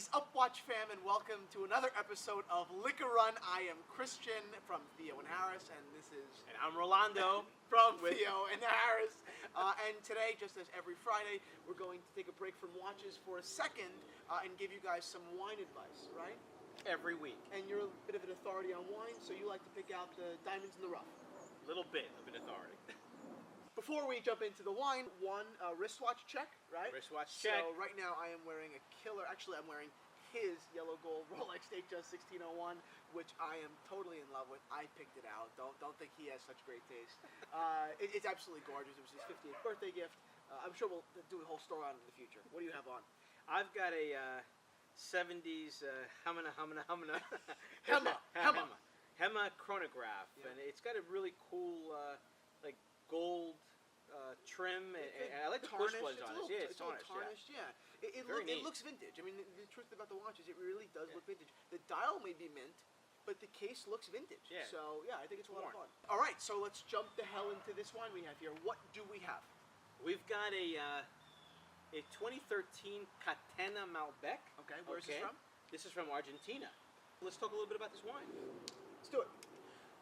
is up, Watch fam, and welcome to another episode of Liquor Run. I am Christian from Theo and Harris, and this is... And I'm Rolando from Theo and Harris. And today, just as every Friday, we're going to take a break from watches for a second and give you guys some wine advice, right? Every week. And you're a bit of an authority on wine, so you like to pick out the diamonds in the rough. A little bit of an authority. Before we jump into the wine, one wristwatch check, right? Wristwatch check. So right now I am wearing a killer, actually I'm wearing his yellow gold Rolex Datejust 1601, which I am totally in love with. I picked it out. Don't think he has such great taste. It's absolutely gorgeous. It was his 50th birthday gift. I'm sure we'll do a whole story on it in the future. What do you have on? I've got a 70s Hema chronograph, yeah. And it's got a really cool like gold trim, and I like the push ones on it. Yeah, it's tarnished. Yeah, it looks vintage. I mean, the truth about the watch is it really does look vintage. The dial may be mint, but the case looks vintage. Yeah. So yeah, I think it's a lot of fun. All right, so let's jump the hell into this wine we have here. What do we have? We've got a 2013 Catena Malbec. Okay, where's this from? This is from Argentina. Let's talk a little bit about this wine. Let's do it.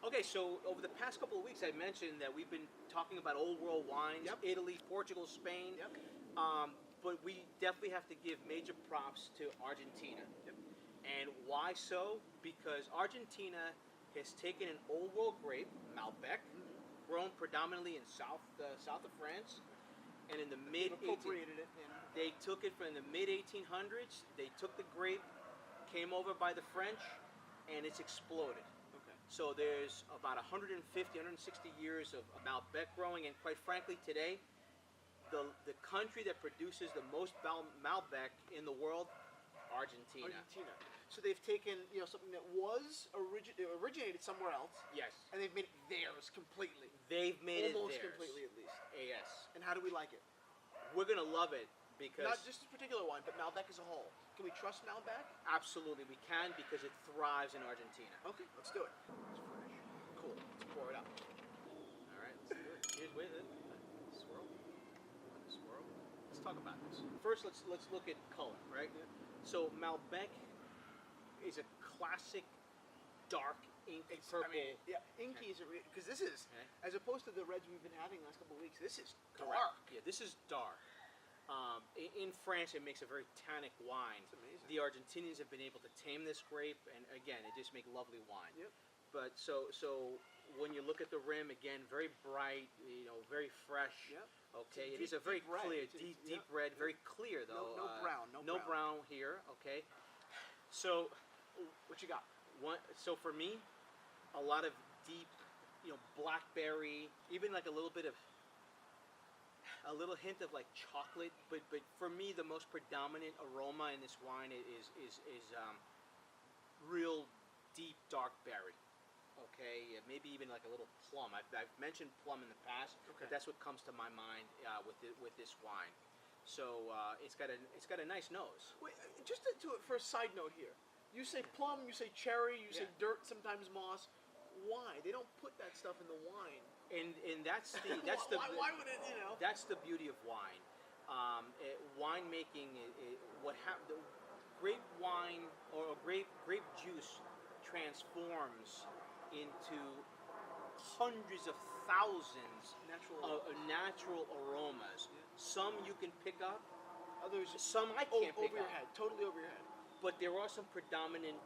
Okay, so over the past couple of weeks, I mentioned that we've been talking about old world wines, Italy, Portugal, Spain. Yep. But we definitely have to give major props to Argentina. Yep. And why so? Because Argentina has taken an old world grape, Malbec, grown predominantly in south of France, and in the they took it from the mid 1800s. They took the grape, came over by the French, and it's exploded. Okay. So there's about 150, 160 years of Malbec growing, and quite frankly today, the country that produces the most Malbec in the world, Argentina. So they've taken something that was originated somewhere else. Yes. And they've made it theirs completely. They've made it theirs. Almost completely, at least. Yes. And how do we like it? We're gonna love it because not just this particular wine, but Malbec as a whole. Can we trust Malbec? Absolutely, we can, because it thrives in Argentina. Okay, let's do it. It's fresh. Cool. Let's pour it out. All right, let's do it. Here's wait a swirl. Swirl. Let's talk about this. First, let's look at color, right? Yeah. So Malbec is a classic dark inky purple. I mean, yeah, inky is because this is as opposed to the reds we've been having the last couple of weeks. This is dark. Yeah, this is dark. In France, it makes a very tannic wine. It's amazing. The Argentinians have been able to tame this grape, and again, it just make lovely wine. Yep. But so when you look at the rim, again, very bright, very fresh. Yep. Okay, it is a very clear, deep red, very clear though. No brown here. Okay. So, what you got? So for me, a lot of deep, blackberry, even like a little hint of like chocolate. But for me, the most predominant aroma in this wine is real deep dark berry. Okay, maybe even like a little plum. I've mentioned plum in the past, but that's what comes to my mind with this wine. So it's got a nice nose. Wait, just for a side note here, you say plum, you say cherry, you say dirt, sometimes moss. Why? They don't put that stuff in the wine. And that's the why would it? That's the beauty of wine. Winemaking, the grape wine or grape juice transforms into hundreds of thousands of natural aromas. Yeah. Some you can pick up, others some I can't pick over your head, totally over your head. But there are some predominant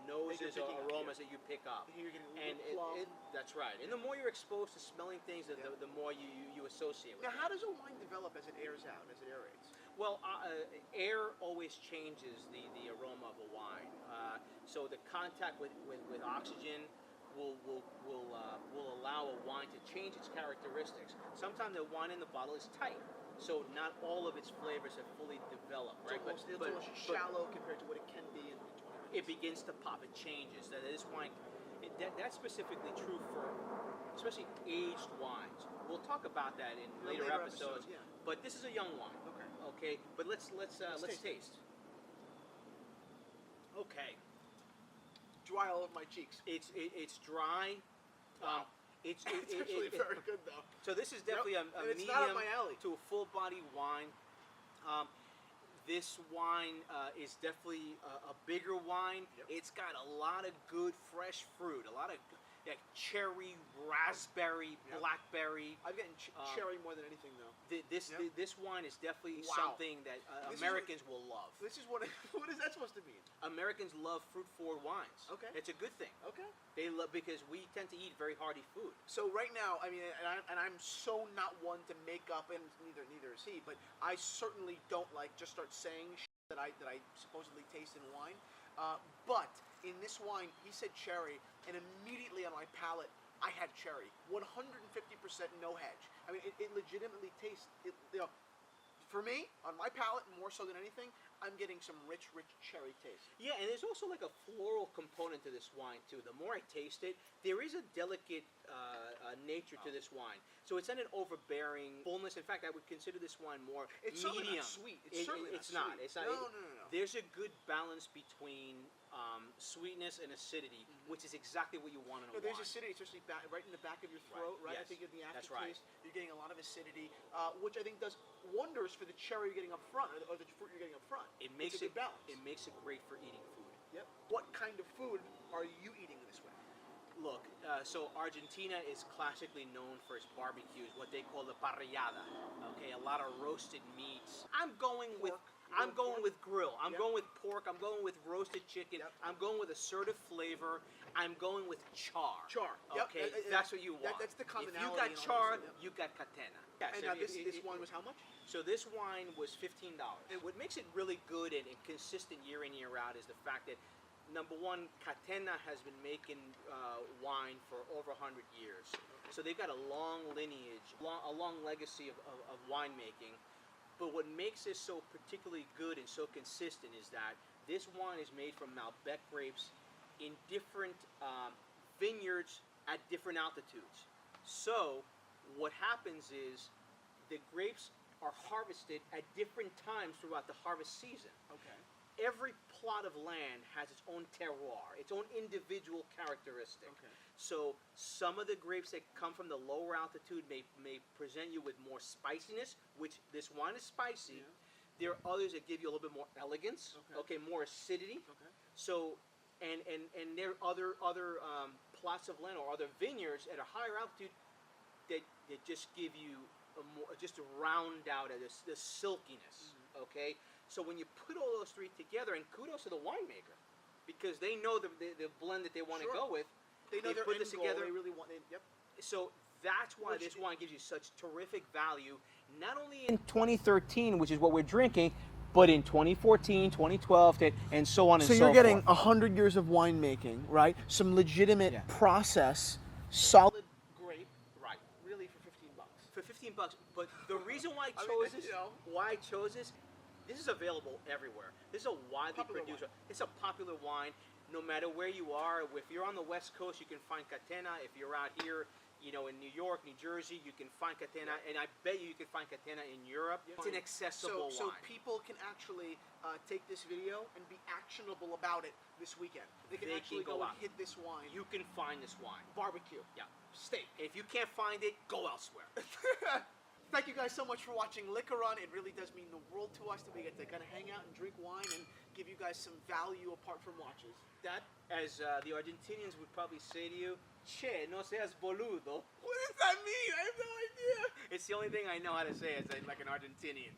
noses or aromas that you pick up. Here you're getting plum. That's right. And the more you're exposed to smelling things, the more you associate with it. Now, how does a wine develop as it airs out, as it aerates? Well, air always changes the aroma of a wine. So the contact with oxygen will allow a wine to change its characteristics. Sometimes the wine in the bottle is tight, so not all of its flavors have fully developed. Right? It's almost shallow compared to what it can be in 20 minutes. It begins to pop. It changes. This wine, that's specifically true for especially aged wines. We'll talk about that in later episodes. Yeah. But this is a young wine. Okay. But let's taste. Okay. Dry all over my cheeks. It's dry. Wow. It's actually very good though. So this is definitely a medium not up my alley. to a full body wine. This wine is definitely a bigger wine. Yep. It's got a lot of good fresh fruit, a lot of cherry, raspberry, Yep. blackberry. I'm getting cherry more than anything, though. This wine is definitely Wow. something that This is Americans will love. This is what is that supposed to mean? Americans love fruit-forward wines. Okay. It's a good thing. Okay. They love because we tend to eat very hearty food. So right now, I mean, and I'm so not one to make up, and neither is he. But I certainly don't like just start saying that I supposedly taste in wine. But in this wine, he said cherry, and immediately on my palate, I had cherry. 150% no hedge. I mean, it legitimately tastes. For me, on my palate, more so than anything, I'm getting some rich cherry taste. Yeah, and there's also like a floral component to this wine too. The more I taste it, there is a delicate nature to this wine. So it's not an overbearing fullness. In fact, I would consider this wine more It's medium. certainly not sweet. It's certainly it's not not. sweet. It's not. No. There's a good balance between sweetness and acidity, which is exactly what you want in a wine. There's acidity, especially right in the back of your throat, right? Yes. I think in the That's aftertaste, right. you're getting a lot of acidity, which I think does wonders for the cherry you're getting up front, or the fruit you're getting up front. It makes it's a it good balance. It makes it great for eating food. Yep. What kind of food are you eating this way? Look, so Argentina is classically known for its barbecues, what they call the parrillada. Okay, a lot of roasted meats. I'm going with grill. I'm going with pork. I'm going with roasted chicken. Yep. I'm going with assertive flavor. I'm going with char. Char. Yep. Okay, that's what you want. That's the commonality. If you got in all char, this, yep. you got Catena. Yeah, And so now this wine was how much? So this wine was $15. And what makes it really good and consistent year in, year out is the fact that, number one, Catena has been making wine for over 100 years. So they've got a long lineage, a long legacy of winemaking. But what makes this so particularly good and so consistent is that this wine is made from Malbec grapes in different vineyards at different altitudes. So what happens is the grapes are harvested at different times throughout the harvest season. Okay. Every plot of land has its own terroir, its own individual characteristic. Okay. So some of the grapes that come from the lower altitude may present you with more spiciness, which this wine is spicy. Yeah. There are others that give you a little bit more elegance, okay, more acidity. Okay. So, and there are other plots of land or other vineyards at a higher altitude that just give you just to round out the silkiness, okay? So when you put all those three together, and kudos to the winemaker, because they know the blend that they want to go with. They know their put end this goal. together. They really want. Yep. So that's why this wine gives you such terrific value, not only in 2013, which is what we're drinking, but in 2014, 2012, and so on and so forth. So you're getting 100 years of winemaking, right? Some legitimate process, solid grape, right? Really for $15. For $15, but the reason why I chose this, this is available everywhere. This is a widely produced. It's a popular wine. No matter where you are, if you're on the West Coast, you can find Catena. If you're out here, in New York, New Jersey, you can find Catena, and I bet you can find Catena in Europe. It's an accessible wine. So people can actually take this video and be actionable about it this weekend. They can actually go and hit this wine. You can find this wine. Barbecue. Yeah. Steak. If you can't find it, go elsewhere. Thank you guys so much for watching Liquor Run. It really does mean the world to us that we get to kind of hang out and drink wine and give you guys some value apart from watches. That, as the Argentinians would probably say to you, che, no seas boludo. What does that mean? I have no idea. It's the only thing I know how to say as like an Argentinian.